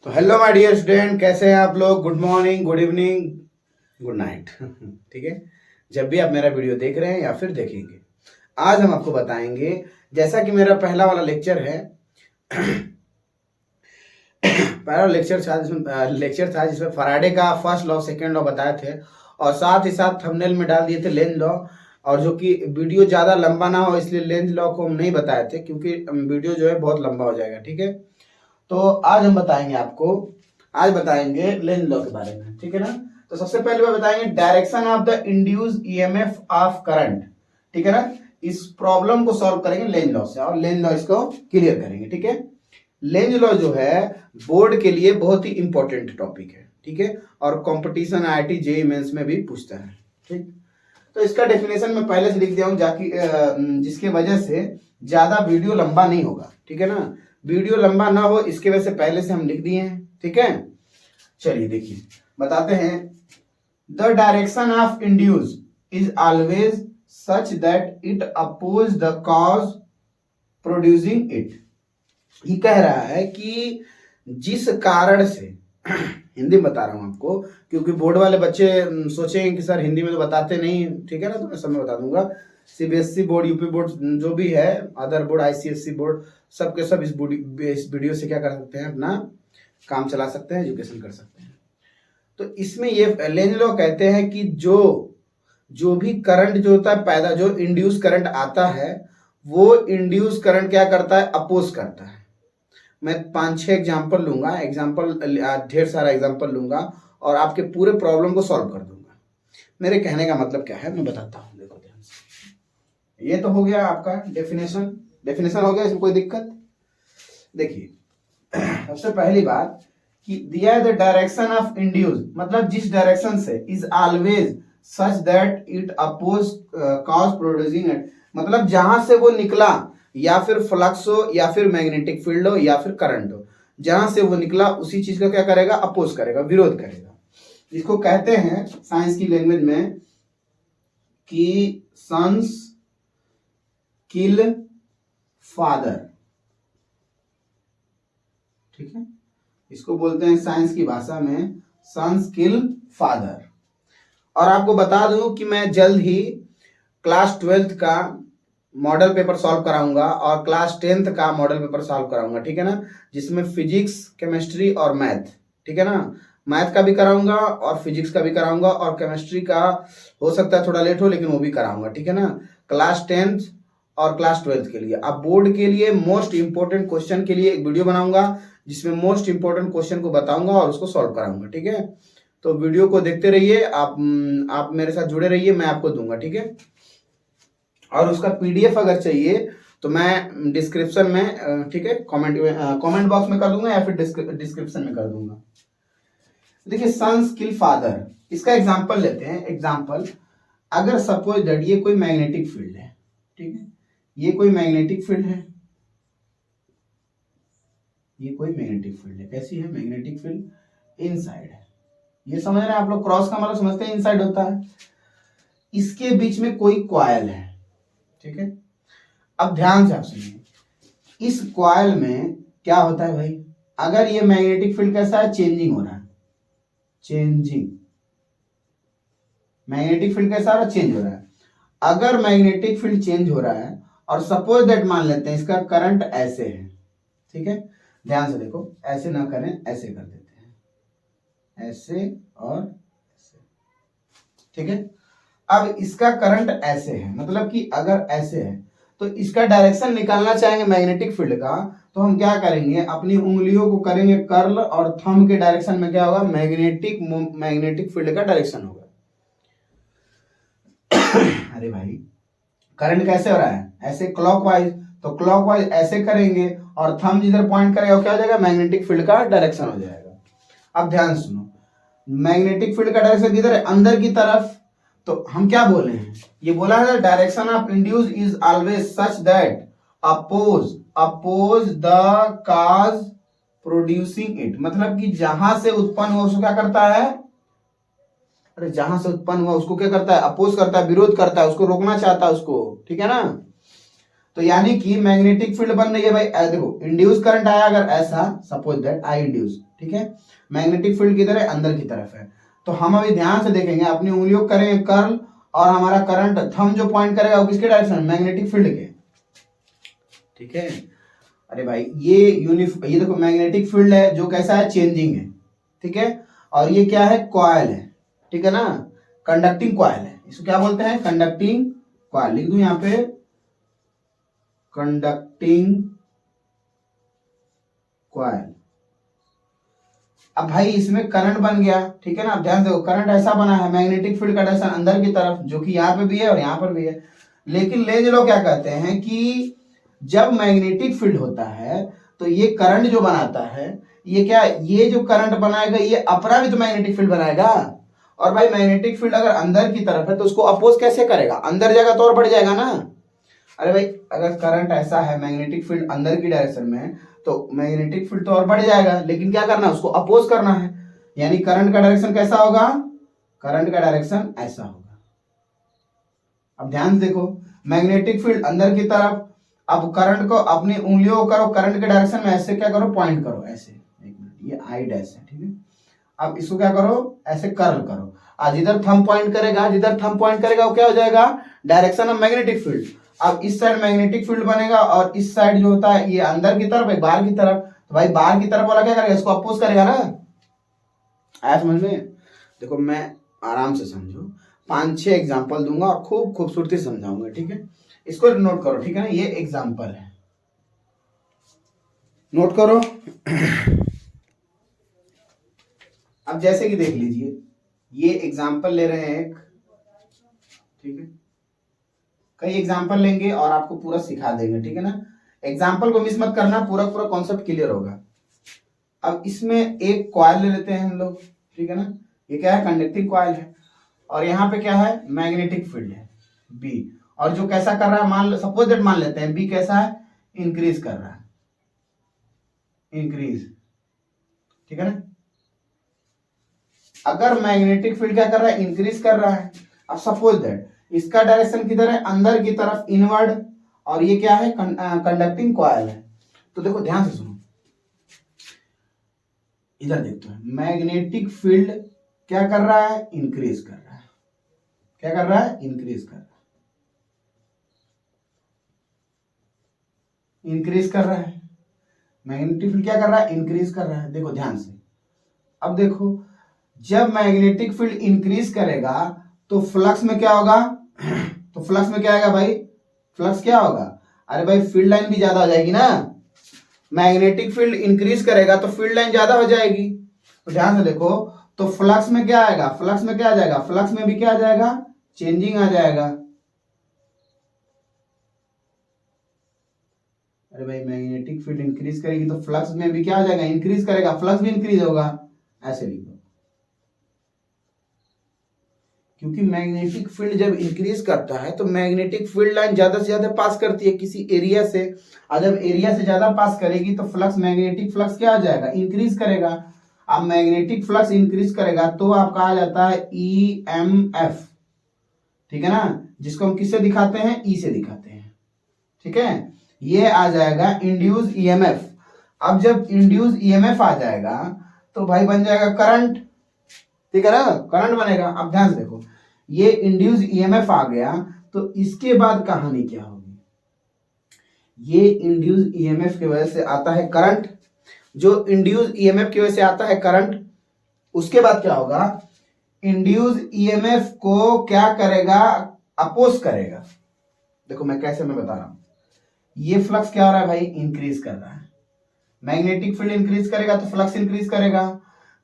तो hello my dear student, कैसे हैं आप लोग। Good morning, good evening, good night. ठीक है, जब भी आप मेरा वीडियो देख रहे हैं या फिर देखेंगे, आज हम आपको बताएंगे, जैसा कि मेरा पहला वाला लेक्चर है। पहला लेक्चर था जिसमें फराडे का फर्स्ट लॉ सेकंड लॉ बताए थे, और साथ ही साथ थंबनेल में डाल दिए थे लेंज लॉ। और जो कि वीडियो ज़्यादा लंबा ना हो इसलिए लेंज लॉ को हम नहीं बताए थे, क्योंकि वीडियो जो है बहुत लंबा हो जाएगा। ठीक है, तो आज हम बताएंगे आपको, आज बताएंगे लेंज लॉ के बारे में। ठीक है ना। तो सबसे पहले मैं बताएंगे direction of the induced EMF of current. ठीक है ना, इस प्रॉब्लम को सॉल्व करेंगे लेंज लॉ से, और लेंज लॉ इसको क्लियर करेंगे। ठीक है, लेंज लॉ जो है बोर्ड के लिए बहुत ही इंपॉर्टेंट टॉपिक है। ठीक है, और कंपटीशन आईआईटी जेईई मेंस में भी पूछता है। ठीक, तो इसका डेफिनेशन मैं पहले से लिख दिया हूं, जाकि जिसके वजह से ज्यादा वीडियो लंबा नहीं होगा। ठीक है ना, वीडियो लंबा ना हो इसके वजह से पहले से हम लिख दिए हैं। ठीक है, चलिए देखिए बताते हैं। The direction of induce is always such that it oppose the cause producing it. ये कह रहा है कि जिस कारण से हिंदी में बता रहा हूं आपको, क्योंकि बोर्ड वाले बच्चे सोचेंगे कि सर हिंदी में तो बताते नहीं। ठीक है ना, तो मैं सब में बता दूंगा। सीबीएसई बोर्ड, यूपी बोर्ड जो भी है, अदर बोर्ड, आईसीएसई बोर्ड, सब के सब इस वीडियो से क्या कर सकते हैं, अपना काम चला सकते हैं, एजुकेशन कर सकते हैं। तो इसमें ये लेंज लॉ कहते हैं कि जो भी करंट जो होता है पैदा, जो इंड्यूस करंट आता है, वो इंड्यूस करंट क्या करता है, अपोज करता है। मैं 5-6 एग्जाम्पल लूंगा, ढेर सारा एग्जाम्पल लूंगा और आपके पूरे प्रॉब्लम को सॉल्व कर दूंगा। मेरे कहने का मतलब क्या है मैं बताता हूं, देखो ध्यान से। ये तो हो गया आपका डेफिनेशन हो गया, इसमें कोई दिक्कत। देखिए सबसे पहली बात कि दिया है द डायरेक्शन ऑफ इंड्यूस, मतलब जिस डायरेक्शन से, is always such that it oppose cause producing it, मतलब जहां से वो निकला, या फिर फ्लक्स हो, या फिर मैग्नेटिक फील्ड हो, या फिर करंट हो, जहां से वो निकला उसी चीज का क्या करेगा, अपोज करेगा, विरोध करेगा। इसको कहते हैं साइंस की लैंग्वेज में कि सन्स किल फादर। ठीक है, इसको बोलते हैं साइंस की भाषा में सन्स किल फादर। और आपको बता दूं कि मैं जल्द ही क्लास 12th का मॉडल पेपर सॉल्व कराऊंगा और क्लास 10th का मॉडल पेपर सॉल्व कराऊंगा। ठीक है ना, जिसमें फिजिक्स, केमिस्ट्री और मैथ। ठीक है ना, मैथ का भी कराऊंगा और फिजिक्स का भी कराऊंगा, और केमिस्ट्री का हो सकता है थोड़ा लेट हो, लेकिन वो भी कराऊंगा। ठीक है ना, क्लास 10th और क्लास 12th के लिए। अब बोर्ड के लिए मोस्ट इंपोर्टेंट क्वेश्चन के लिए एक वीडियो बनाऊंगा, जिसमें मोस्ट इंपोर्टेंट क्वेश्चन को बताऊंगा और उसको सॉल्व कराऊंगा। ठीक है, तो वीडियो को देखते रहिए, आप मेरे साथ जुड़े रहिए, मैं आपको दूंगा। ठीक है, और उसका पीडीएफ अगर चाहिए तो मैं डिस्क्रिप्शन में, ठीक है, कमेंट बॉक्स में कर दूंगा, या फिर डिस्क्रिप्शन में कर दूंगा। देखिए सन्स किल फादर, इसका एग्जांपल लेते हैं। एग्जांपल, अगर सपोज दैट ये कोई मैग्नेटिक फील्ड है। ठीक है, ये कोई मैग्नेटिक फील्ड है, ये कोई मैग्नेटिक फील्ड है। कैसी है मैग्नेटिक फील्ड, इनसाइड है। ये समझ रहे हैं आप लोग, क्रॉस का मतलब समझते हैं, इनसाइड होता है। इसके बीच में कोई कॉइल है। ठीक है, अब ध्यान से आप सुनिए, इस कॉइल में क्या होता है भाई, अगर ये मैग्नेटिक फील्ड कैसा है, चेंजिंग हो रहा है, चेंजिंग, मैग्नेटिक फील्ड कैसा हो रहा है, चेंज हो रहा है। अगर मैग्नेटिक फील्ड चेंज हो रहा है, और सपोज दैट मान लेते हैं इसका करंट ऐसे है। ठीक है, ध्यान से देखो, ऐसे ना करें, ऐसे कर देते हैं, ऐसे और ऐसे। ठीक है, अब इसका करंट ऐसे है, मतलब कि अगर ऐसे है तो इसका डायरेक्शन निकालना चाहेंगे मैग्नेटिक फील्ड का, तो हम क्या करेंगे, अपनी उंगलियों को करेंगे कर्ल, और थंब के डायरेक्शन में क्या होगा, मैग्नेटिक फील्ड का डायरेक्शन होगा। अरे भाई, करंट कैसे हो रहा है, ऐसे क्लॉकवाइज, तो क्लॉकवाइज ऐसे करेंगे, और थंब जिधर पॉइंट करेगा क्या हो जाएगा, मैग्नेटिक फील्ड का डायरेक्शन हो जाएगा। अब ध्यान सुनो, मैग्नेटिक फील्ड का डायरेक्शन किधर है, अंदर की तरफ। तो हम क्या बोले हैं, ये बोला है direction of induce is always such that oppose the cause producing it, मतलब कि जहां से उत्पन्न हुआ उसको क्या करता है, अरे जहां से उत्पन्न हुआ उसको क्या करता है, अपोज करता है, विरोध करता है, उसको रोकना चाहता है उसको। ठीक है ना, तो यानी कि मैग्नेटिक फील्ड बन रही है भाई, देखो इंड्यूस करंट आया अगर ऐसा, सपोज दैट आई इंड्यूस। ठीक है। मैग्नेटिक फील्ड किधर है, अंदर की तरफ है। तो हम अभी ध्यान से देखेंगे, अपनी उंगलियों को करेंगे कर्ल, और हमारा करंट थंब जो पॉइंट करेगा वो किसके डायरेक्शन, मैग्नेटिक फील्ड के, ठीक है। अरे भाई ये देखो मैग्नेटिक फील्ड है जो कैसा है, चेंजिंग है, ठीक है। और ये क्या है, कॉइल है, ठीक है ना, कंडक्टिंग कॉइल है। इसको क्या बोलते हैं, कंडक्टिंग कॉइल। लिख दूं यहाँ पे, कंडक्टिंग कॉइल। अब भाई इसमें करंट बन गया, ठीक है ना। अब ध्यान देखो, करंट ऐसा बना है, मैग्नेटिक फील्ड का डायरेक्शन अंदर की तरफ, जो कि यहाँ पे भी है और यहाँ पर भी है। लेकिन लेंज लॉ क्या कहते हैं कि जब मैग्नेटिक फील्ड होता है तो ये करंट जो बनाता है, ये क्या, ये जो करंट बनाएगा ये अपरावित मैग्नेटिक फील्ड बनाएगा। और भाई मैग्नेटिक फील्ड अगर अंदर की तरफ है तो उसको अपोज कैसे करेगा, अंदर जाएगा तो और बढ़ जाएगा ना। अरे भाई अगर करंट ऐसा है, मैग्नेटिक फील्ड अंदर की डायरेक्शन में है, तो मैग्नेटिक फील्ड तो और बढ़ जाएगा, लेकिन क्या करना है, उसको अपोज करना है। यानी करंट का डायरेक्शन कैसा होगा, करंट का डायरेक्शन ऐसा होगा। अब ध्यान से देखो, मैग्नेटिक फील्ड अंदर की तरफ, अब करंट को अपनी उंगलियों को करो करंट के डायरेक्शन में, ऐसे क्या करो, पॉइंट करो ऐसे, एक मिनट, ये आई डैश है, ठीक है। अब इसको क्या करो, ऐसे कर्ल करो। आज जिधर थंब पॉइंट करेगा, जिधर थंब पॉइंट करेगा वो क्या हो जाएगा, डायरेक्शन ऑफ मैग्नेटिक फील्ड। अब इस साइड मैग्नेटिक फील्ड बनेगा, और इस साइड जो होता है ये अंदर की तरफ है, बाहर की तरफ। तो भाई बाहर की तरफ वाला क्या करेगा, इसको अपोज करेगा ना। आया समझ में। देखो मैं आराम से समझो, 5-6 एग्जाम्पल दूंगा और खूब खूबसूरती से समझाऊंगा, ठीक है। इसको नोट करो, ठीक है ना, ये एग्जाम्पल है, नोट करो। अब जैसे कि देख लीजिए, ये एग्जाम्पल ले रहे हैं एक, ठीक है, कई एग्जाम्पल लेंगे और आपको पूरा सिखा देंगे, ठीक है ना। एग्जाम्पल को मिस मत करना, पूरा पूरा कॉन्सेप्ट क्लियर होगा। अब इसमें एक कॉइल ले लेते हैं हम लोग, ठीक है ना। ये क्या है, कंडक्टिंग कॉइल है, और यहाँ पे क्या है, मैग्नेटिक फील्ड है बी। और जो कैसा कर रहा है, मान सपोज दैट मान लेते हैं बी कैसा है, इंक्रीज कर रहा है, इंक्रीज, ठीक है ना। अगर मैग्नेटिक फील्ड क्या कर रहा है, इंक्रीज कर रहा है। अब सपोज दैट इसका डायरेक्शन किधर है, अंदर की तरफ, इनवर्ड, और ये क्या है, कंडक्टिंग कॉइल है। तो देखो ध्यान से सुनो, इधर देखते हैं, मैग्नेटिक फील्ड क्या कर रहा है, इंक्रीज कर रहा है। क्या कर रहा है, इंक्रीज कर रहा है, इंक्रीज कर रहा है। मैग्नेटिक फील्ड क्या कर रहा है, इंक्रीज कर रहा है। देखो ध्यान से, अब देखो, जब मैग्नेटिक फील्ड इंक्रीज करेगा तो फ्लक्स में क्या होगा, तो फ्लक्स में क्या आएगा भाई, फ्लक्स क्या होगा, अरे भाई फील्ड लाइन भी ज्यादा हो जाएगी ना। मैग्नेटिक फील्ड इंक्रीज करेगा तो फील्ड लाइन ज्यादा हो जाएगी। तो ध्यान से देखो, तो फ्लक्स में क्या आएगा, फ्लक्स में क्या आ जाएगा, फ्लक्स में भी क्या आ जाएगा, चेंजिंग आ जाएगा। अरे भाई मैग्नेटिक फील्ड इंक्रीज करेगी तो फ्लक्स में भी क्या आ जाएगा, इंक्रीज करेगा, फ्लक्स भी इंक्रीज होगा। ऐसे लिख दो, क्योंकि मैग्नेटिक फील्ड जब इंक्रीज करता है तो मैग्नेटिक फील्ड लाइन ज्यादा से ज्यादा पास करती है किसी एरिया से, और जब एरिया से ज्यादा पास करेगी तो फ्लक्स, मैग्नेटिक फ्लक्स क्या हो जाएगा, इंक्रीज करेगा। अब मैग्नेटिक फ्लक्स इंक्रीज करेगा तो आपका आ जाता है EMF, ठीक है ना, जिसको हम किससे दिखाते हैं, ई से दिखाते हैं, ठीक है। ये आ जाएगा इंड्यूस EMF। अब जब इंड्यूस EMF आ जाएगा तो भाई बन जाएगा करंट, ठीक है ना, करंट बनेगा। अब ध्यान से देखो, ये इंड्यूस EMF आ गया तो इसके बाद कहानी क्या होगी, ये इंड्यूस EMF की वजह से आता है करंट, जो इंड्यूस EMF की वजह से आता है करंट, उसके बाद क्या होगा, इंड्यूस EMF को क्या करेगा, अपोज करेगा। देखो मैं कैसे मैं बता रहा हूं, ये फ्लक्स क्या हो रहा है भाई, इंक्रीज कर रहा है, मैग्नेटिक फील्ड इंक्रीज करेगा तो फ्लक्स इंक्रीज करेगा।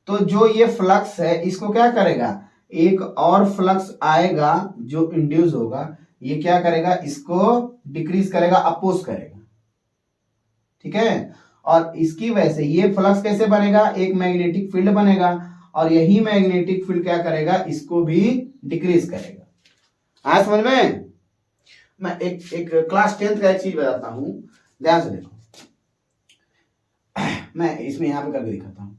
तो जो ये फ्लक्स है इसको क्या करेगा, एक और फ्लक्स आएगा जो इंड्यूस होगा, ये क्या करेगा, इसको डिक्रीज करेगा, अपोज करेगा, ठीक है। और इसकी वजह से ये फ्लक्स कैसे बनेगा, एक मैग्नेटिक फील्ड बनेगा, और यही मैग्नेटिक फील्ड क्या करेगा, इसको भी डिक्रीज करेगा। आज समझ में। मैं एक क्लास 10th का एक चीज बताता हूं, ध्यान से देखो, मैं इसमें यहां पे करके दिखाता हूं।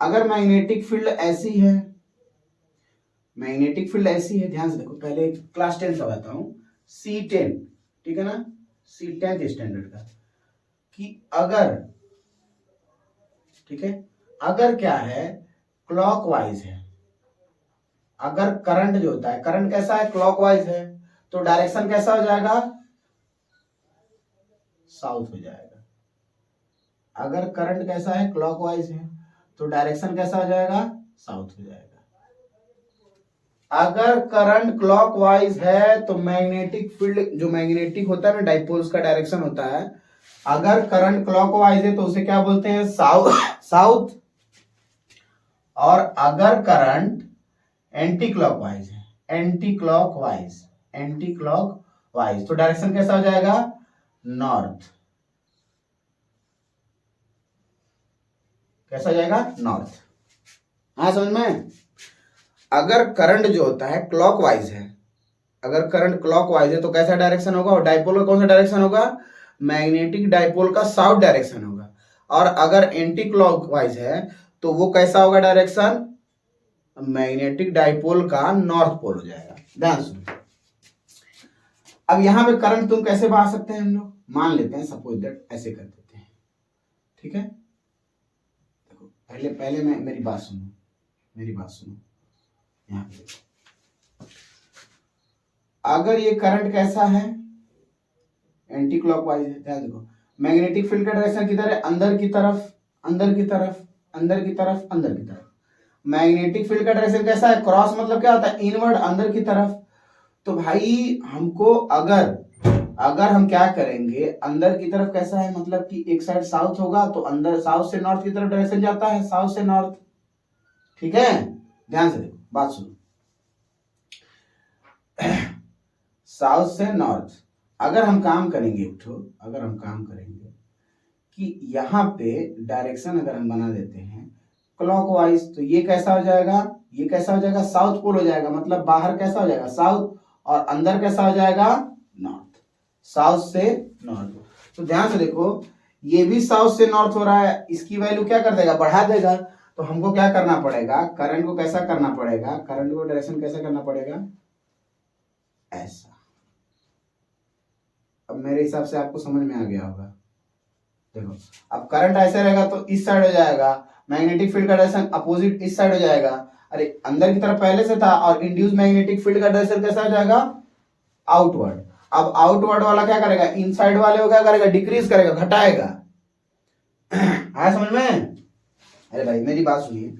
अगर मैग्नेटिक फील्ड ऐसी है, मैग्नेटिक फील्ड ऐसी है, ध्यान से देखो, पहले क्लास 10 का बताता हूं, C10, ठीक है ना, C10th स्टैंडर्ड का, कि अगर, ठीक है, अगर क्या है क्लॉकवाइज है, अगर करंट जो होता है, करंट कैसा है क्लॉकवाइज है, तो डायरेक्शन कैसा हो जाएगा, साउथ हो जाएगा। अगर करंट कैसा है क्लॉकवाइज है तो डायरेक्शन कैसा हो जाएगा, साउथ हो जाएगा। अगर करंट क्लॉकवाइज है तो मैग्नेटिक फील्ड, जो मैग्नेटिक होता है ना डाइपोल्स का डायरेक्शन होता है, अगर करंट क्लॉकवाइज है तो उसे क्या बोलते हैं, साउथ। और अगर करंट एंटी क्लॉकवाइज है, एंटी क्लॉकवाइज तो डायरेक्शन कैसा हो जाएगा, नॉर्थ। कैसा हो जाएगा, नॉर्थ। हाँ समझ में। अगर करंट जो होता है क्लॉकवाइज है, अगर करंट क्लॉकवाइज है तो कैसा डायरेक्शन होगा, और डाइपोल का कौन सा डायरेक्शन होगा, मैग्नेटिक डाइपोल का साउथ डायरेक्शन होगा। और अगर एंटी क्लॉकवाइज है तो वो कैसा होगा डायरेक्शन, मैग्नेटिक डाइपोल का नॉर्थ पोल हो जाएगा। ध्यान सुनो, अब यहां पे करंट तुम कैसे बहा सकते हैं, हम लोग मान लेते हैं सपोज दैट ऐसे कर देते हैं, ठीक है। देखो पहले मैं मेरी बात सुनो, यहाँ पे अगर ये करंट कैसा है, एंटी क्लॉकवाइज है, ध्यान देखो मैग्नेटिक फील्ड का डायरेक्शन किधर है, अंदर की तरफ, अंदर की तरफ, अंदर की तरफ, अंदर की तरफ। मैग्नेटिक फील्ड का डायरेक्शन कैसा है, क्रॉस मतलब क्या होता है, इनवर्ड, अंदर की तरफ। तो भाई हमको अगर हम क्या करेंगे, अंदर की तरफ कैसा है, मतलब कि एक साइड साउथ होगा तो अंदर साउथ से नॉर्थ की तरफ डायरेक्शन जाता है, साउथ से नॉर्थ, ठीक है। ध्यान से देखो, बात सुनो, साउथ से नॉर्थ अगर हम काम करेंगे अगर हम काम करेंगे कि यहाँ पे डायरेक्शन अगर हम बना देते हैं क्लॉकवाइज, तो ये कैसा हो जाएगा, ये कैसा हो जाएगा, साउथ पोल हो जाएगा। मतलब बाहर कैसा हो जाएगा, साउथ, और अंदर कैसा हो जाएगा, नॉर्थ, साउथ से नॉर्थ। तो ध्यान से देखो, ये भी साउथ से नॉर्थ हो रहा है, इसकी वैल्यू क्या कर देगा, बढ़ा देगा। तो हमको क्या करना पड़ेगा, करंट को कैसा करना पड़ेगा, करंट को डायरेक्शन कैसा करना पड़ेगा, ऐसा। अब मेरे हिसाब से आपको समझ में आ गया होगा। देखो अब करंट ऐसे रहेगा तो इस साइड हो जाएगा, मैग्नेटिक फील्ड का डायरेक्शन अपोजिट इस साइड हो जाएगा। अरे अंदर की तरफ पहले से था, और इंड्यूस मैग्नेटिक फील्ड का डायरेक्शन कैसा हो जाएगा, आउटवर्ड। अब आउटवर्ड वाला क्या करेगा, इनसाइड वाले को क्या करेगा, डिक्रीज करेगा, घटाएगा। आया समझ में। अरे भाई मेरी बात सुनिए,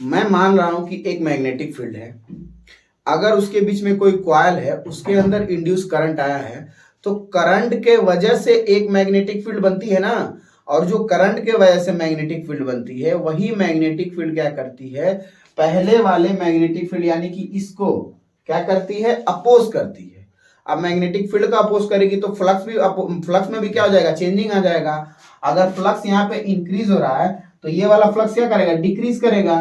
मैं मान रहा हूं कि एक मैग्नेटिक फील्ड है, अगर उसके बीच में कोई कॉइल है, उसके अंदर इंड्यूस करंट आया है, तो करंट के वजह से एक मैग्नेटिक फील्ड बनती है ना, और जो करंट के वजह से मैग्नेटिक फील्ड बनती है, वही मैग्नेटिक फील्ड क्या करती है, पहले वाले मैग्नेटिक फील्ड यानी कि इसको क्या करती है, अपोज करती है। अब मैग्नेटिक फील्ड का अपोज करेगी तो फ्लक्स में भी क्या हो जाएगा, चेंजिंग आ जाएगा। अगर फ्लक्स यहाँ पे इंक्रीज हो रहा है तो ये वाला फ्लक्स क्या करेगा, डिक्रीज करेगा,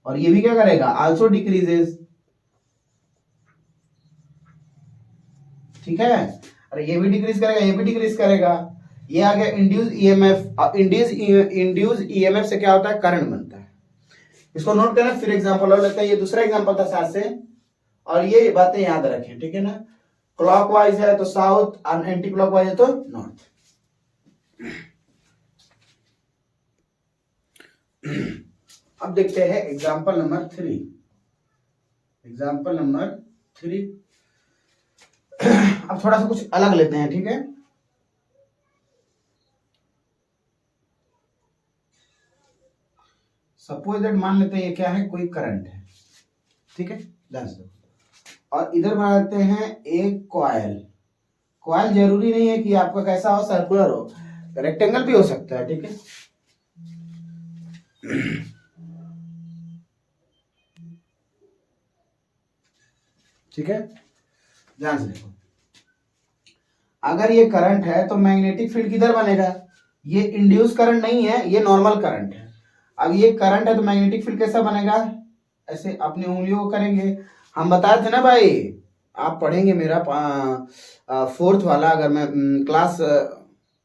और ये भी क्या करेगा, आल्सो डिक्रीजेस, ठीक है। अरे ये भी डिक्रीज करेगा, ये भी डिक्रीज करेगा। ये आ गया इंड्यूस ईएमएफ। इंड्यूस ईएमएफ से क्या होता है, करंट बनता है। इसको नोट करना, फिर एग्जांपल और लेते हैं। ये दूसरा एग्जांपल था साथ से, और ये बातें याद रखें, ठीक है ना। क्लॉकवाइज है तो साउथ, और एंटी क्लॉकवाइज है तो नॉर्थ। अब देखते हैं एग्जांपल नंबर 3। एग्जांपल नंबर 3 अब थोड़ा सा कुछ अलग लेते हैं, ठीक है। सपोज दैट मान लेते हैं ये क्या है, कोई करंट है, ठीक है, ध्यान से। और इधर बनाते हैं एक कॉइल। कॉइल जरूरी नहीं है कि आपका कैसा हो, सर्कुलर हो, रेक्टेंगल भी हो सकता है, ठीक है। ठीक है, ध्यान से देखो, अगर ये करंट है तो मैग्नेटिक फील्ड किधर बनेगा, ये इंड्यूस करंट नहीं है, ये नॉर्मल करंट है। अब ये करंट है तो मैग्नेटिक फील्ड कैसा बनेगा, ऐसे अपनी उंगलियों को करेंगे। हम बताए थे ना भाई, आप पढ़ेंगे मेरा 4th वाला, अगर मैं क्लास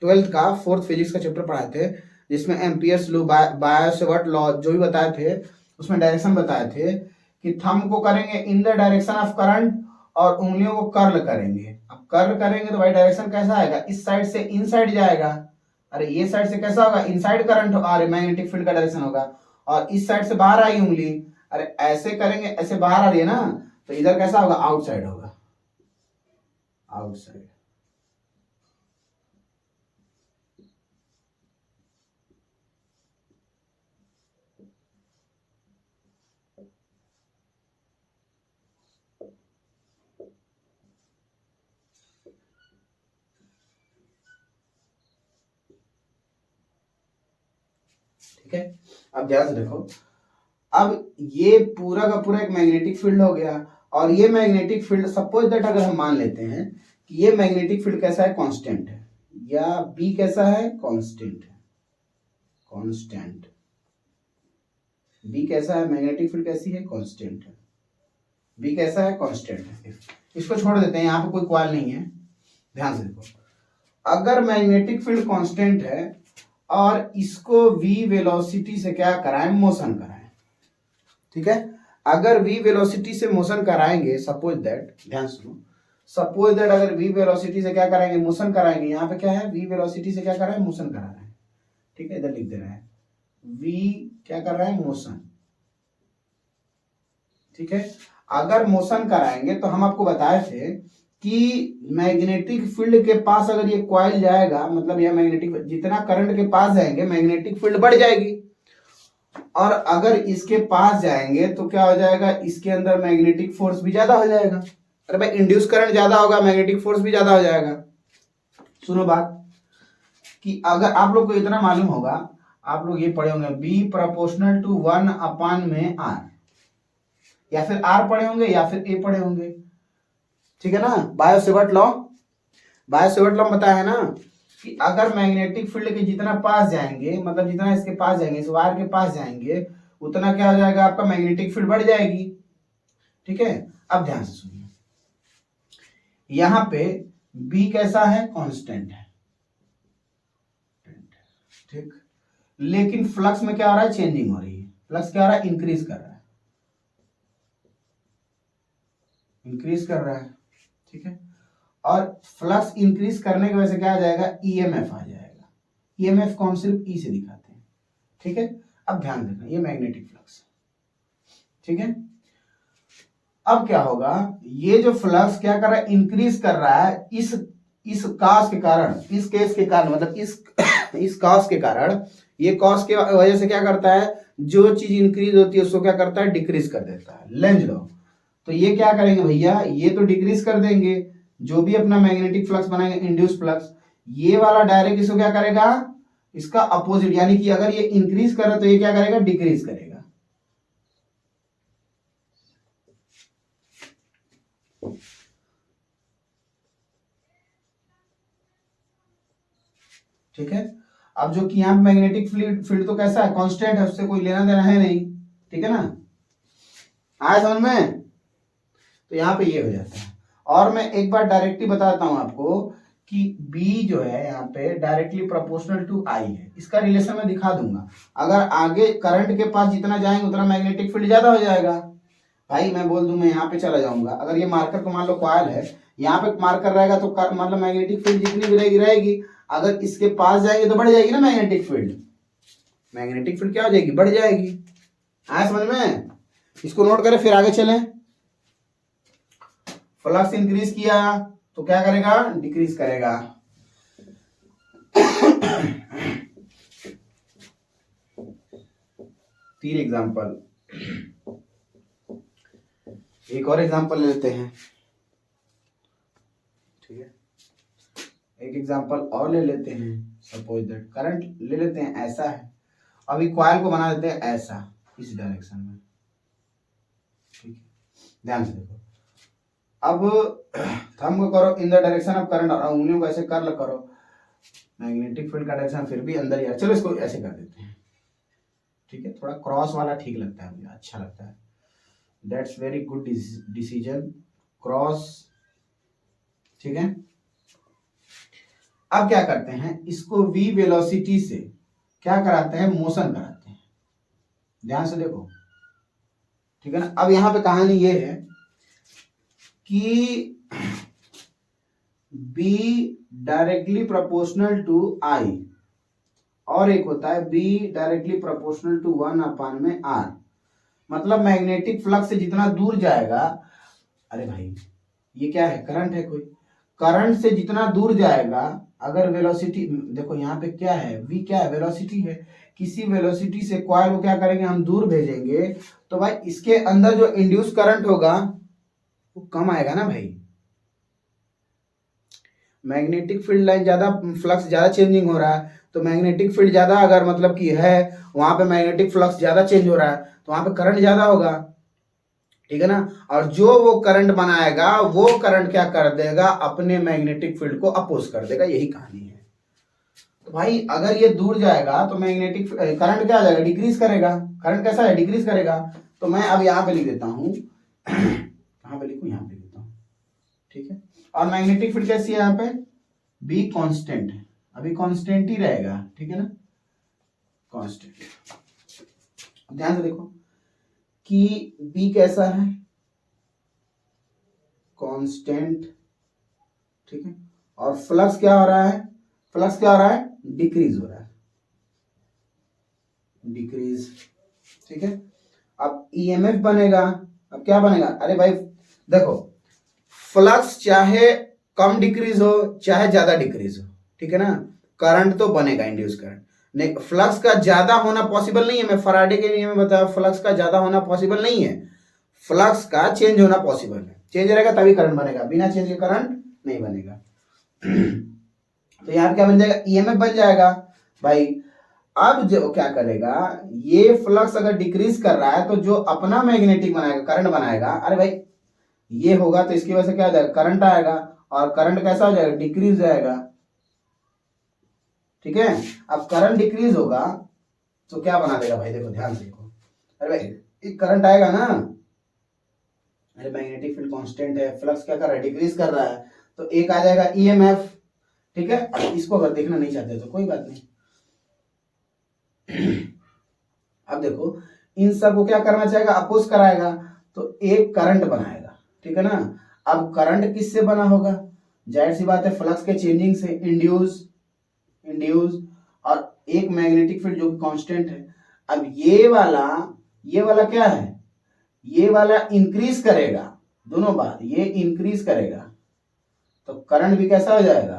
12th का 4th फिजिक्स का चैप्टर पढ़ाए थे, जिसमें एम्पियर्स लॉ, बायो-सेवर्ट लॉ जो भी बताए थे, उसमें डायरेक्शन बताए थे कि थंब को करेंगे in the direction of current, और उंगलियों को कर्ल करेंगे। अब कर्ल करेंगे तो भाई डायरेक्शन कैसा आएगा, इस साइड से इन साइड जाएगा, अरे ये साइड से कैसा होगा, इनसाइड करंट और मैग्नेटिक फील्ड का डायरेक्शन होगा, और इस साइड से बाहर आई उंगली, अरे ऐसे करेंगे, ऐसे बाहर आ रही है ना, तो इधर कैसा होगा, आउटसाइड होगा, आउटसाइड। ठीक है, अब ध्यान से देखो, अब ये पूरा का पूरा एक मैग्नेटिक फील्ड हो गया, और ये मैग्नेटिक फील्ड सपोज दैट अगर हम मान लेते हैं कि ये मैग्नेटिक फील्ड कैसा है, कांस्टेंट है, या बी कैसा है, कांस्टेंट है, कांस्टेंट, बी कैसा है, मैग्नेटिक फील्ड कैसी है, कांस्टेंट है, बी कैसा है, कांस्टेंट है। इसको छोड़ देते हैं, यहाँ पे कोई क्वाल नहीं है, ध्यान से देखो, अगर मैग्नेटिक फील्ड कांस्टेंट है और इसको v वेलोसिटी से क्या कराएं, मोशन कराएं, ठीक है, अगर v वेलोसिटी से मोशन कराएंगे, सपोज दैट, ध्यान सुनो, सपोज दैट अगर v वेलोसिटी से क्या कराएंगे, मोशन कराएंगे, यहाँ पे क्या है, v वेलोसिटी से क्या कर रहा है, मोशन करा रहा है, ठीक है, इधर लिख दे रहा है v क्या कर रहा है, मोशन, ठीक है। अगर मोशन कराएंगे तो हम आपको बताए थे कि मैग्नेटिक फील्ड के पास अगर ये कॉइल जाएगा, मतलब यह मैग्नेटिक, जितना करंट के पास जाएंगे मैग्नेटिक फील्ड बढ़ जाएगी, और अगर इसके पास जाएंगे तो क्या हो जाएगा, इसके अंदर मैग्नेटिक फोर्स भी ज्यादा हो जाएगा, अरे भाई इंड्यूस करंट ज्यादा होगा, मैग्नेटिक फोर्स भी ज्यादा हो जाएगा। सुनो बात, कि अगर आप लोग को इतना मालूम होगा, आप लोग ये पढ़े होंगे बी प्रोपोर्शनल टू 1 में आर, या फिर आर पढ़े होंगे या फिर ए पढ़े होंगे, ठीक है ना, बायो-सेवर्ट लॉ, बायो-सेवर्ट लॉ बताया है ना कि अगर मैग्नेटिक फील्ड के जितना पास जाएंगे, मतलब जितना इसके पास जाएंगे, इस वायर के पास जाएंगे, उतना क्या हो जाएगा, आपका मैग्नेटिक फील्ड बढ़ जाएगी, ठीक है। अब ध्यान से सुनिए, यहां पे बी कैसा है, कांस्टेंट है, ठीक, लेकिन फ्लक्स में क्या हो रहा है, चेंजिंग हो रही है, फ्लक्स क्या हो रहा है, इंक्रीज कर रहा है, इंक्रीज कर रहा है, ठीक है, और फ्लक्स इंक्रीज करने की वजह से क्या आ जाएगा, ईएमएफ आ जाएगा, ईएमएफ को हम सिर्फ ई से दिखाते हैं, ठीक है। अब ध्यान देना, ये मैग्नेटिक फ्लक्स, ठीक है। अब क्या होगा, ये जो फ्लक्स क्या कर रहा है, इंक्रीज कर रहा है, इस कॉस के कारण, इस केस के कारण, मतलब इस कॉस के कारण, ये कॉस के वजह से क्या करता है, जो चीज इंक्रीज होती है उसको क्या करता है, डिक्रीज कर देता है, लेंज लॉ। तो ये क्या करेंगे भैया, ये तो डिक्रीज कर देंगे, जो भी अपना मैग्नेटिक फ्लक्स बनाएंगे, इंड्यूस फ्लक्स, ये वाला डायरेक्ट इसको क्या करेगा, इसका अपोजिट, यानी कि अगर ये इंक्रीज कर रहा है तो ये क्या करेगा, डिक्रीज करेगा, ठीक है। अब जो कि यहाँ मैग्नेटिक फील्ड तो कैसा है, कांस्टेंट है, उससे कोई लेना देना है नहीं, ठीक है ना, आया समझ में, तो यहाँ पे ये हो जाता है। और मैं एक बार डायरेक्टली बताता हूं आपको कि B जो है यहाँ पे डायरेक्टली प्रोपोर्शनल टू I है, इसका रिलेशन मैं दिखा दूंगा, अगर आगे करंट के पास जितना जाएंगे उतना मैग्नेटिक फील्ड ज्यादा हो जाएगा, भाई मैं बोल दूं, मैं यहाँ पे चला जाऊंगा, अगर ये मार्कर को मान लो कॉइल है, यहाँ पे मार्कर रहेगा तो मतलब मैग्नेटिक फील्ड जितनी भी रहेगी रहेगी, अगर इसके पास जाएंगे तो बढ़ जाएगी ना मैग्नेटिक फील्ड, मैग्नेटिक फील्ड क्या हो जाएगी, बढ़ जाएगी, आया समझ में, इसको नोट करें फिर आगे चलें। फ्लक्स इंक्रीज किया तो क्या करेगा, डिक्रीज करेगा, तीन एग्जांपल, एक और एग्जांपल ले लेते हैं, ठीक है, एक एग्जांपल और ले लेते हैं, सपोज दैट करंट ले लेते हैं, ऐसा है, अभी कॉइल को बना देते हैं ऐसा, इस डायरेक्शन में, ठीक है, ध्यान से देखो, अब थंब को करो in the direction of current, और उंगलियों को ऐसे कर्ल करो, मैग्नेटिक फील्ड का डायरेक्शन फिर भी अंदर ही है, चलो इसको ऐसे कर देते हैं, ठीक है, थोड़ा क्रॉस वाला ठीक लगता है मुझे, अच्छा लगता है, that's very good decision, cross, ठीक है। अब क्या करते हैं, इसको v वेलोसिटी से क्या कराते हैं, मोशन कराते हैं, ध्यान से देखो, ठीक है ना। अब यहां पे कहानी ये है कि B directly proportional to I, और एक होता है बी डायरेक्टली प्रोपोर्शनल टू 1 में आर। मतलब मैग्नेटिक फ्लक्स से जितना दूर जाएगा, अरे भाई ये क्या है, करंट है कोई, करंट से जितना दूर जाएगा, अगर वेलोसिटी देखो यहाँ पे क्या है, v क्या है, वेलोसिटी है, किसी वेलोसिटी से कॉइल को क्या करेंगे हम दूर भेजेंगे, तो भाई इसके अंदर जो इंड्यूस करंट होगा वो कम आएगा ना भाई। मैग्नेटिक फील्ड लाइन ज्यादा, फ्लक्स ज्यादा चेंजिंग हो रहा है, तो मैग्नेटिक फील्ड ज्यादा अगर मतलब कि है, वहां पे मैग्नेटिक फ्लक्स ज्यादा चेंज हो रहा है, तो वहां पे करंट ज्यादा होगा, ठीक है ना। और जो वो करंट बनाएगा वो करंट क्या कर देगा, अपने मैग्नेटिक फील्ड को अपोज कर देगा, यही कहानी है। तो भाई अगर ये दूर जाएगा तो मैग्नेटिक करंट क्या हो जाएगा, डिक्रीज करेगा। करंट कैसा है, डिक्रीज करेगा। तो मैं अब यहाँ पे लिख देता हूँ कहाँ पे लिखूं, यहाँ पे लिखता हूँ, ठीक है। और मैग्नेटिक फील्ड कैसी है यहाँ पे, बी कांस्टेंट है, अभी कांस्टेंट ही रहेगा, ठीक है ना, कांस्टेंट। ध्यान से देखो कि बी कैसा है, कांस्टेंट, ठीक है। और फ्लक्स क्या हो रहा है, फ्लक्स क्या हो रहा है, डिक्रीज हो रहा है, डिक्रीज, ठीक है। अब ईएमएफ बनेगा, अब क्या बनेगा, अरे भाई देखो फ्लक्स चाहे कम डिक्रीज हो चाहे ज्यादा डिक्रीज हो, ठीक है ना, करंट तो बनेगा, इंड्यूस करंट। नहीं, फ्लक्स का ज्यादा होना पॉसिबल नहीं है, मैं फराडे के नियम में बताया, फ्लक्स का ज्यादा होना पॉसिबल नहीं है, फ्लक्स का चेंज होना पॉसिबल है, चेंज रहेगा तभी करंट बनेगा, बिना चेंज के करंट नहीं बनेगा। तो यहाँ क्या बन जाएगा, ईएमएफ बन जाएगा भाई। अब जो क्या करेगा, ये फ्लक्स अगर डिक्रीज कर रहा है तो जो अपना मैग्नेटिक बनाएगा, करंट बनाएगा, अरे भाई ये होगा तो इसकी वजह से क्या हो जाएगा, करंट आएगा, और करंट कैसा हो जाएगा, डिक्रीज जाएगा, ठीक है। अब करंट डिक्रीज होगा तो क्या बना देगा भाई, देखो ध्यान से देखो, अरे भाई एक करंट आएगा ना, अरे मैग्नेटिक फील्ड कांस्टेंट है, फ्लक्स क्या कर रहा है, डिक्रीज कर रहा है, तो एक आ जाएगा ईएमएफ, ठीक है। अब इसको अगर देखना नहीं चाहते तो कोई बात नहीं। अब देखो इन सब को क्या करना चाहेगा, अपोज कराएगा, तो एक करंट बनाएगा, ठीक है ना। अब करंट किससे बना होगा, जाहिर सी बात है फ्लक्स के चेंजिंग से, इंड्यूस, इंड्यूस, और एक मैग्नेटिक फील्ड जो कि कांस्टेंट है। अब ये वाला क्या है, ये वाला इंक्रीज करेगा, दोनों बात, ये इंक्रीज करेगा तो करंट भी कैसा हो जाएगा,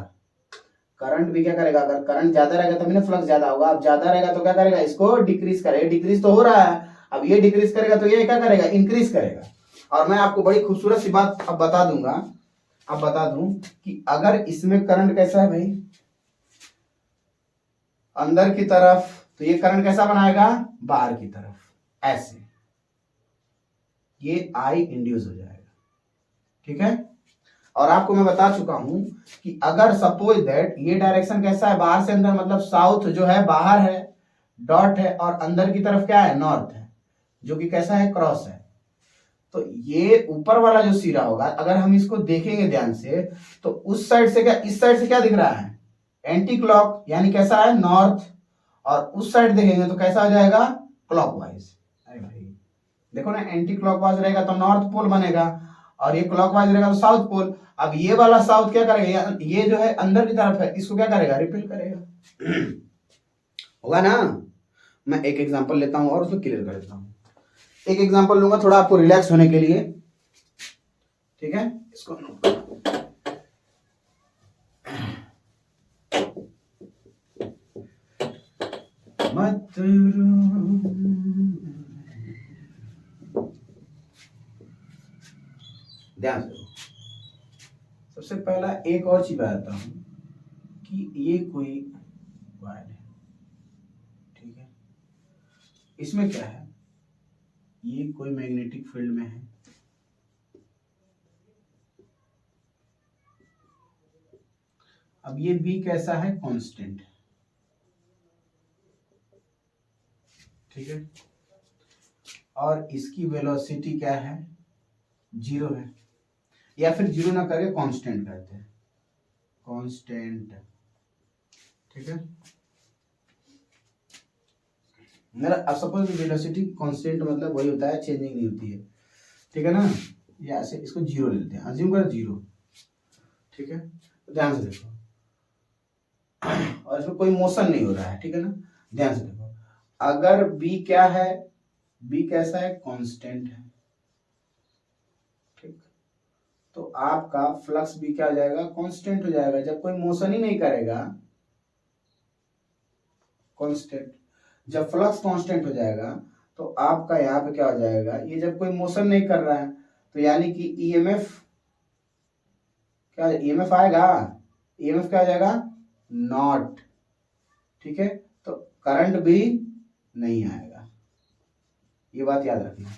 करंट भी क्या करेगा, अगर करंट ज्यादा रहेगा तभी ना फ्लक्स ज्यादा होगा, अब ज्यादा रहेगा तो क्या करेगा, इसको डिक्रीज करेगा, डिक्रीज तो हो रहा है, अब ये डिक्रीज करेगा तो ये क्या करेगा, इंक्रीज करेगा। और मैं आपको बड़ी खूबसूरत सी बात अब बता दूंगा, अब बता दूं कि अगर इसमें करंट कैसा है भाई, अंदर की तरफ, तो ये करंट कैसा बनाएगा, बाहर की तरफ, ऐसे, ये आई इंड्यूस हो जाएगा, ठीक है। और आपको मैं बता चुका हूं कि अगर सपोज दैट ये डायरेक्शन कैसा है, बाहर से अंदर, मतलब साउथ जो है बाहर है, डॉट है, और अंदर की तरफ क्या है, नॉर्थ है, जो कि कैसा है, क्रॉस है। तो ये ऊपर वाला जो सिरा होगा, अगर हम इसको देखेंगे ध्यान से, तो उस साइड से क्या, इस साइड से क्या दिख रहा है, एंटी क्लॉक, यानी कैसा है, नॉर्थ। और उस साइड देखेंगे तो कैसा हो जाएगा, क्लॉकवाइज। अरे भाई देखो ना, एंटी क्लॉकवाइज रहेगा तो नॉर्थ पोल बनेगा, और ये क्लॉकवाइज रहेगा तो साउथ पोल। अब ये वाला साउथ क्या करेगा, ये जो है अंदर की तरफ है, इसको क्या करेगा, रिपेल करेगा। होगा ना। मैं एक एग्जांपल लेता हूं और उसको क्लियर कर देता हूं, एक एग्जांपल लूंगा थोड़ा आपको रिलैक्स होने के लिए, ठीक है। इसको मत ध्यान से, सबसे पहला एक और चीज बताता हूं कि ये कोई वायर है, ठीक है, इसमें क्या है, ये कोई मैग्नेटिक फील्ड में है, अब ये बी कैसा है, कांस्टेंट, ठीक है, और इसकी वेलोसिटी क्या है, 0 है, या फिर 0 ना करके कांस्टेंट कहते हैं, कांस्टेंट, ठीक है। मेरा अब सपोज वेलोसिटी कांस्टेंट मतलब वही होता है, चेंजिंग नहीं होती है, ठीक है ना। या ऐसे इसको 0 ले लेते हैं, अज्यूम कर 0, ठीक है। तो ध्यान से देखो, और इसमें कोई मोशन नहीं हो रहा है, ठीक है ना। ध्यान से देखो, अगर बी क्या है, बी कैसा है, कांस्टेंट है, ठीक। तो आपका फ्लक्स भी क्या हो जाएगा, कांस्टेंट हो जाएगा। जब कोई मोशन ही नहीं करेगा, कांस्टेंट, जब फ्लक्स कांस्टेंट हो जाएगा तो आपका यहाँ पे क्या हो जाएगा, ये जब कोई मोशन नहीं कर रहा है तो यानी कि ईएमएफ क्या, ईएमएफ आएगा, ईएमएफ क्या हो जाएगा, नॉट, ठीक है। तो करंट भी नहीं आएगा, ये बात याद रखना,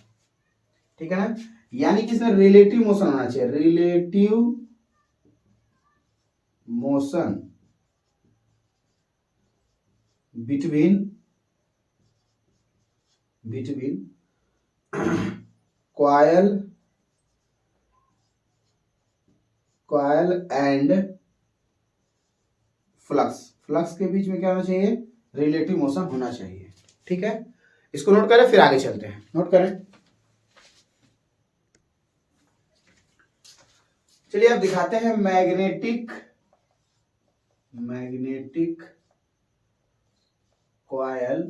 ठीक है ना। यानी कि इसमें रिलेटिव मोशन होना चाहिए, relative motion between coil and flux के बीच में क्या होना चाहिए, रिलेटिव मोशन होना चाहिए, ठीक है। इसको नोट करें, फिर आगे चलते हैं, नोट करें। चलिए अब दिखाते हैं मैग्नेटिक कॉयल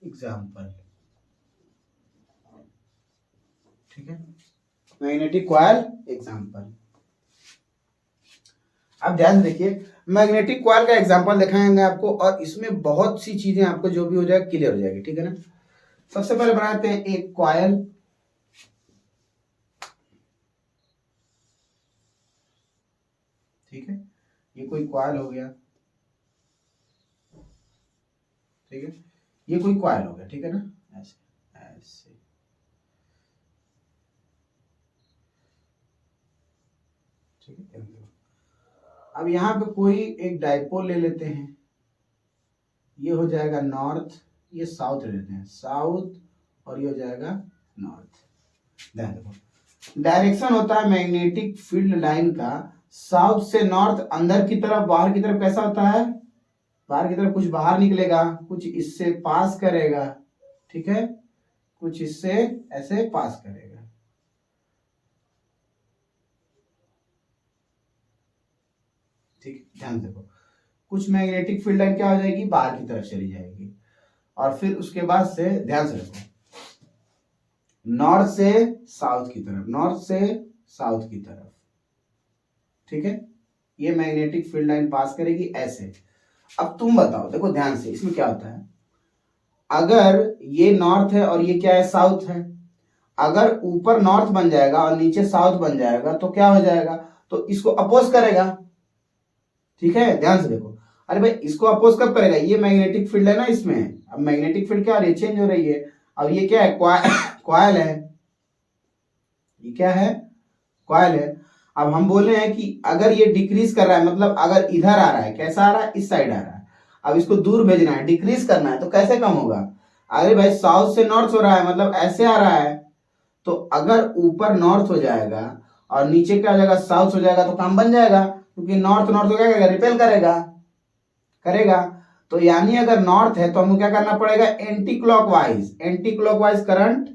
एग्जाम्पल, ठीक है। मैग्नेटिक कॉयल एग्जाम्पल, अब ध्यान देखिए, मैग्नेटिक कॉयल का एग्जांपल दिखाएंगे आपको, और इसमें बहुत सी चीजें आपको जो भी हो जाएगा क्लियर हो जाएगी, ठीक है ना। सबसे पहले बनाते हैं एक कॉयल, ठीक है। ये कोई कॉयल हो गया, ठीक है, ये कोई कॉयल हो गया, ठीक है ना, ऐसे ऐसे, ठीक है। अब यहाँ पे कोई एक डाइपोल ले लेते हैं, ये हो जाएगा नॉर्थ, ये साउथ ले लेते हैं, साउथ, और ये हो जाएगा नॉर्थ। ध्यान देखो, डायरेक्शन होता है मैग्नेटिक फील्ड लाइन का साउथ से नॉर्थ, अंदर की तरफ, बाहर की तरफ कैसा होता है, बाहर की तरफ कुछ बाहर निकलेगा, कुछ इससे पास करेगा, ठीक है, कुछ इससे ऐसे पास करेगा, ठीक। ध्यान देखो, कुछ मैग्नेटिक फील्ड लाइन क्या हो जाएगी, बाहर की तरफ चली जाएगी, और फिर उसके बाद से ध्यान से देखो, नॉर्थ से साउथ की तरफ, नॉर्थ से साउथ की तरफ, ठीक है। ये मैग्नेटिक फील्ड लाइन पास करेगी ऐसे। अब तुम बताओ, देखो ध्यान से, इसमें क्या होता है, अगर ये नॉर्थ है और ये क्या है, साउथ है, अगर ऊपर नॉर्थ बन जाएगा और नीचे साउथ बन जाएगा तो क्या हो जाएगा, तो इसको अपोज करेगा, ठीक है। ध्यान से देखो, अरे भाई इसको अपोज कब करेगा, ये मैग्नेटिक फील्ड है ना इसमें, अब मैग्नेटिक फील्ड क्या हो रही है, चेंज हो रही है। अब ये क्या है, कॉइल है, ये क्या है, कॉइल है। अब हम बोले हैं कि अगर ये डिक्रीज कर रहा है, मतलब अगर इधर आ रहा है, कैसा आ रहा है, इस साइड आ रहा है, अब इसको दूर भेजना है, डिक्रीज करना है, तो कैसे कम होगा, अरे भाई साउथ से नॉर्थ हो रहा है, मतलब ऐसे आ रहा है, तो अगर ऊपर नॉर्थ हो जाएगा और नीचे क्या हो जाएगा, साउथ हो जाएगा, तो काम बन जाएगा, क्योंकि नॉर्थ नॉर्थ हो क्या रिपेल करेगा, करेगा। तो यानी अगर नॉर्थ है तो हमको क्या करना पड़ेगा, एंटी क्लॉकवाइज करंट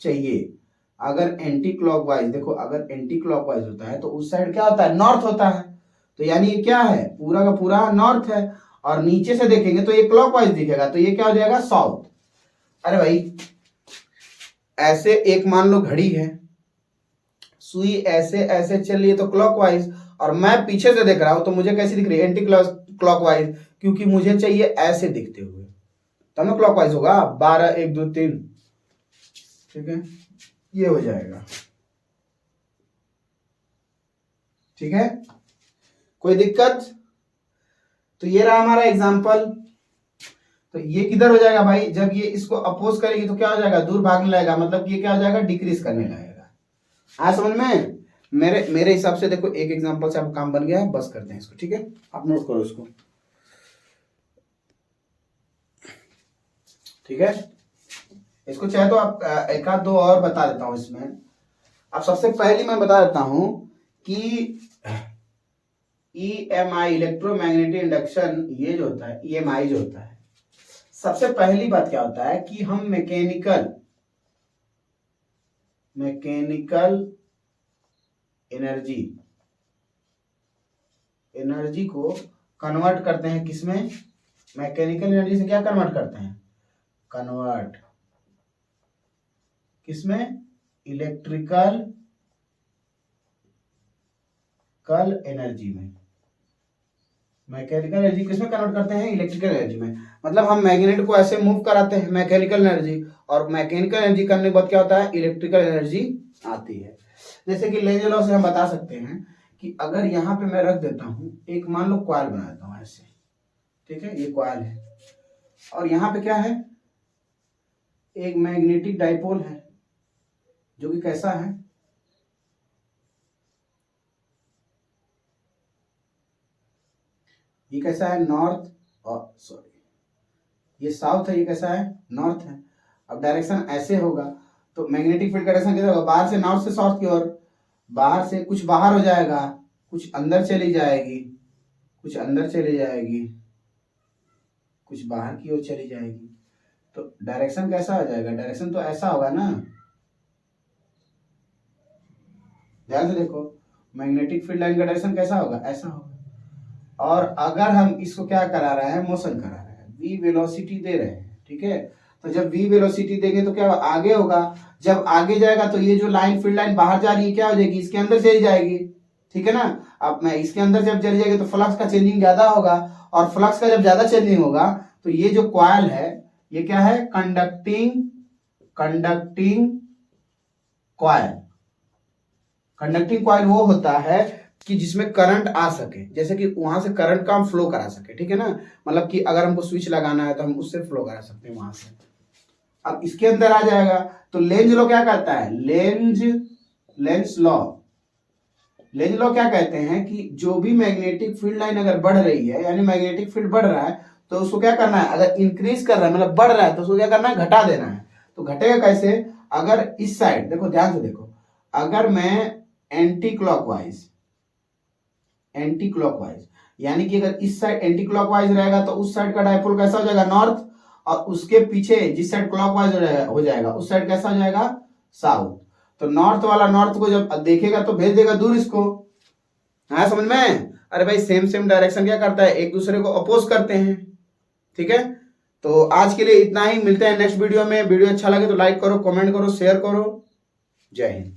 चाहिए। अगर एंटी क्लॉकवाइज, देखो अगर एंटी क्लॉकवाइज होता है तो उस साइड क्या होता है, नॉर्थ होता है, तो यानी ये क्या है, पूरा का पूरा नॉर्थ है, और नीचे से देखेंगे तो ये क्लॉकवाइज दिखेगा, तो ये क्या हो जाएगा, साउथ। अरे भाई ऐसे एक मान लो घड़ी है, सुई ऐसे ऐसे चल रही है तो क्लॉकवाइज, और मैं पीछे से देख रहा हूं तो मुझे कैसी दिख रही है, एंटी क्लॉकवाइज, क्योंकि मुझे चाहिए ऐसे दिखते हुए, तब ना क्लॉकवाइज होगा, 12 1 2 3, ठीक है, ये हो जाएगा, ठीक है, कोई दिक्कत। तो ये रहा हमारा एग्जांपल। तो ये किधर हो जाएगा भाई, जब ये इसको अपोज करेगी तो क्या हो जाएगा, दूर भागने लगेगा, मतलब ये क्या हो जाएगा, डिक्रीज करने लगेगा। आ समझ में, मेरे हिसाब से देखो, एक एग्जांपल से आपका काम बन गया है, बस करते हैं इसको, ठीक है, आप नोट करो इसको, ठीक है। इसको चाहे तो आप एक आध दो और बता देता हूं इसमें। अब सबसे पहली मैं बता देता हूं कि EMI, इलेक्ट्रोमैग्नेटिक इंडक्शन, ये जो होता है EMI जो होता है, सबसे पहली बात क्या होता है कि हम मैकेनिकल एनर्जी एनर्जी को कन्वर्ट करते हैं किसमें, मैकेनिकल एनर्जी से क्या कन्वर्ट करते हैं, कन्वर्ट किसमें, इलेक्ट्रिकल एनर्जी में। मैकेनिकल एनर्जी किसमें कन्वर्ट करते हैं, इलेक्ट्रिकल एनर्जी में। मतलब हम मैग्नेट को ऐसे मूव कराते हैं मैकेनिकल एनर्जी, और मैकेनिकल एनर्जी करने के बाद क्या होता है, इलेक्ट्रिकल एनर्जी आती है। जैसे कि लेंज लॉ से हम बता सकते हैं कि अगर यहाँ पे मैं रख देता हूँ एक, मान लो कॉइल बना देता हूँ ऐसे, ठीक है, ये कॉइल है, और यहाँ पे क्या है, एक मैग्नेटिक डाइपोल है जो कि कैसा है, ये कैसा है, नॉर्थ, और सॉरी ये साउथ है, ये कैसा है, नॉर्थ है। अब डायरेक्शन ऐसे होगा तो मैग्नेटिक फील्ड का डायरेक्शन कैसा होगा, बाहर से नॉर्थ से साउथ की ओर, बाहर से कुछ बाहर हो जाएगा, कुछ अंदर चली जाएगी, कुछ अंदर चली जाएगी, कुछ बाहर की ओर चली जाएगी। तो डायरेक्शन कैसा हो जाएगा, डायरेक्शन तो ऐसा होगा ना, ध्यान से देखो, मैग्नेटिक फील्ड लाइन का डायरेक्शन कैसा होगा, ऐसा होगा। और अगर हम इसको क्या करा रहे हैं, मोशन करा रहे हैं, v वेलोसिटी दे रहे हैं, ठीक है, तो जब v वेलोसिटी देंगे तो क्या आगे होगा, जब आगे जाएगा तो ये जो लाइन फील्ड लाइन बाहर जा रही है क्या हो जाएगी, इसके अंदर चली जाएगी, ठीक है ना। अब मैं इसके अंदर जब चली जाएगी तो फ्लक्स का चेंजिंग ज्यादा होगा, और फ्लक्स का जब ज्यादा चेंजिंग होगा तो ये जो कॉइल है ये क्या है, कंडक्टिंग कॉइल। कंडक्टिंग कॉइल वो होता है कि जिसमें करंट आ सके, जैसे कि वहां से करंट का हम फ्लो करा सके, ठीक है ना, मतलब कि अगर हमको स्विच लगाना है तो हम उससे फ्लो करा सकते हैं वहां से। अब इसके अंदर आ जाएगा तो लेंज लॉ क्या कहता है, लेंज लॉ क्या कहते हैं कि जो भी मैग्नेटिक फील्ड लाइन अगर बढ़ रही है, यानी मैग्नेटिक फील्ड बढ़ रहा है, तो उसको क्या करना है, अगर इंक्रीज कर रहा है मतलब बढ़ रहा है तो उसको क्या करना है, घटा देना है। तो घटेगा कैसे, अगर इस साइड देखो, ध्यान से देखो, अगर मैं एंटी क्लॉकवाइज यानी कि अगर इस साइड एंटी क्लॉकवाइज रहेगा तो उस साइड का डायपोल कैसा हो जाएगा, नॉर्थ, और उसके पीछे जिस साइड क्लॉकवाइज हो जाएगा उस साइड कैसा हो जाएगा, साउथ। तो नॉर्थ वाला नॉर्थ को जब देखेगा तो भेज देगा दूर इसको, हाँ समझ में। अरे भाई सेम डायरेक्शन क्या करता है, एक दूसरे को अपोज करते हैं, ठीक है। तो आज के लिए इतना ही, मिलते हैं नेक्स्ट वीडियो में। वीडियो अच्छा लगे तो लाइक करो, कमेंट करो, शेयर करो। जय हिंद।